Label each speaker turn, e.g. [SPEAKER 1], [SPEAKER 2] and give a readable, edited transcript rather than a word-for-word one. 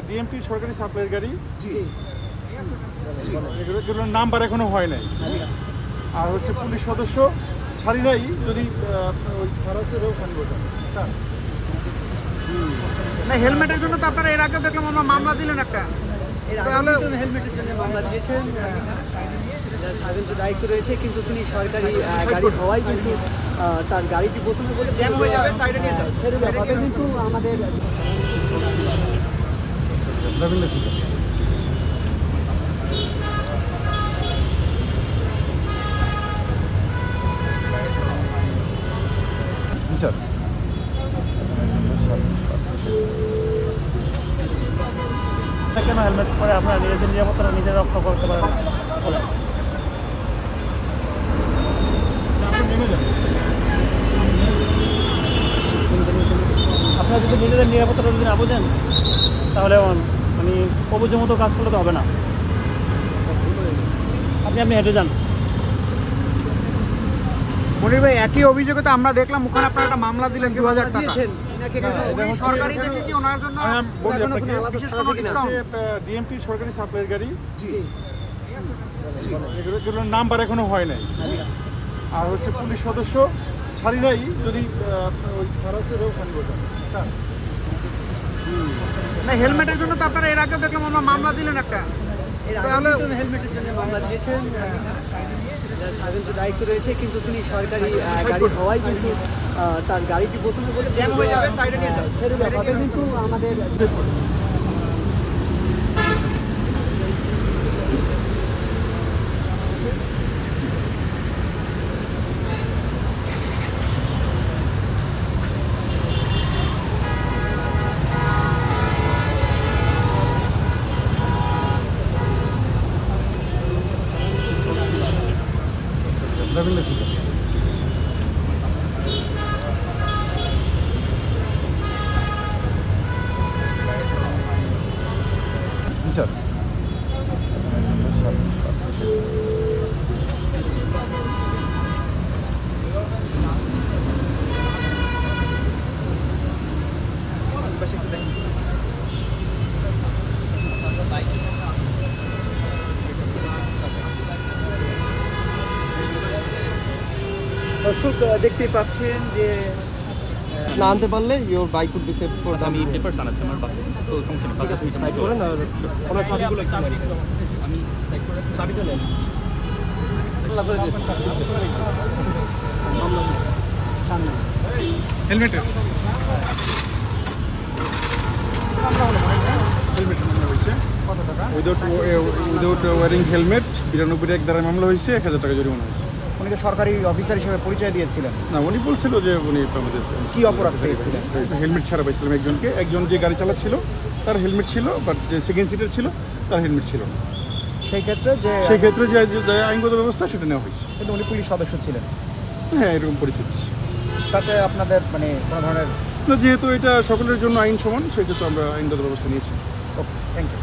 [SPEAKER 1] DMP সরকারি সাপ্লাইয়ের গাড়ি। এগুলোর নাম্বার এখনো হয় নাই। আর হচ্ছে পুলিশ সদস্য ছাড়ি নাই, যদি ওই
[SPEAKER 2] না হেলমেটের জন্য তো আপনারা এর আগে দেখলাম আমরা মামলা দিলেন একটা, তাহলে
[SPEAKER 3] হেলমেটের জন্য মামলা দিয়েছেন, স্বাধীন দায়িত্ব রয়েছে, কিন্তু তিনি সরকারি গাড়ি হওয়ায় কিন্তু তার গাড়িটি প্রথমে বলে
[SPEAKER 2] জ্যাম হয়ে যাবে, সাইডে নিয়ে যাবে,
[SPEAKER 3] ছেড়ে দেওয়া হবে, কিন্তু আমাদের
[SPEAKER 1] স্যার
[SPEAKER 4] কেন হেলমেট পরে আপনারা নিজেদের নিরাপত্তা নিজেরা রক্ষা করতে পারেন? আপনারা যদি নিজেদের নিরাপত্তাটা যদি না বোঝেন তাহলে মানে অবুঝের মতো কাজ করলে তো হবে না। আপনি হেঁটে যান।
[SPEAKER 2] মনির ভাই, একই অভিযোগে তো আমরা দেখলাম ওখানে আপনারা একটা মামলা দিলেন 2000 টাকা। উনি সরকারি দেখে কি ওনার জন্য বিশেষ কোনো ডিসকাউন্ট?
[SPEAKER 1] ডিএমপি সরকারি সাপ্লাইয়ের গাড়ি। এগুলোর নাম্বার এখনো হয় নাই। আর হচ্ছে পুলিশ সদস্য ছাড়ি নাই, যদি ওই
[SPEAKER 2] না হেলমেটের জন্য তো আপনারা এর আগে দেখলাম আমরা মামলা দিলেন একটা, তাহলে
[SPEAKER 3] হেলমেটের জন্য মামলা দিয়েছেন, স্বাধীন দায়িত্ব রয়েছে, কিন্তু তিনি সরকারি গাড়ি হওয়ায় কিন্তু তার গাড়িটি প্রথমে বলে
[SPEAKER 2] জ্যাম হয়ে যাবে, সাইডে নিয়ে যাবে,
[SPEAKER 3] ছেড়ে দেওয়া হবে, কিন্তু আমাদের
[SPEAKER 1] স্যার
[SPEAKER 3] দর্শক দেখতে পাচ্ছেন যে না আনতে পারলে your bike would be saved for
[SPEAKER 5] আমি পেপারস আনাচ্ছি আমার বাকি তো সমস্যা নেই।
[SPEAKER 3] ঠিক আছে, সাইড করেন আর ওনার চাবিগুলো একটু মারি।
[SPEAKER 5] আমি
[SPEAKER 3] চাবিটা নেন।
[SPEAKER 1] হেলমেটের মামলা হয়েছে।
[SPEAKER 2] কত টাকা?
[SPEAKER 1] উইদাউট ওয়ারিং হেলমেট 92 এক দ্বারা মামলা হয়েছে, 1000 টাকা জরিমানা হয়েছে।
[SPEAKER 2] উনিকে সরকারি অফিসার হিসেবে পরিচয় দিয়েছিলেন,
[SPEAKER 1] না, উনি বলছিল যে উনি আমাদের
[SPEAKER 2] কি অপরাধ পেয়েছিলেন?
[SPEAKER 1] হেলমেট ছাড়া পাইছিলাম একজন যে গাড়ি চালাচ্ছিল তার হেলমেট ছিল, বাট যে সেকেন্ড সিটের ছিল তার হেলমেট ছিল না।
[SPEAKER 2] সেই ক্ষেত্রে
[SPEAKER 1] যে আইনগত ব্যবস্থা সেটা নেওয়া হয়েছে।
[SPEAKER 2] কিন্তু উনি পুলিশ সদস্য ছিলেন,
[SPEAKER 1] হ্যাঁ, এরকম পরিচিত।
[SPEAKER 2] তাতে আপনাদের মানে কোনো ধরনের?
[SPEAKER 1] যেহেতু এটা সকলের জন্য আইন সমান, সেক্ষেত্রে আমরা আইনগত ব্যবস্থা নিয়েছি।
[SPEAKER 2] ওকে, থ্যাংক ইউ।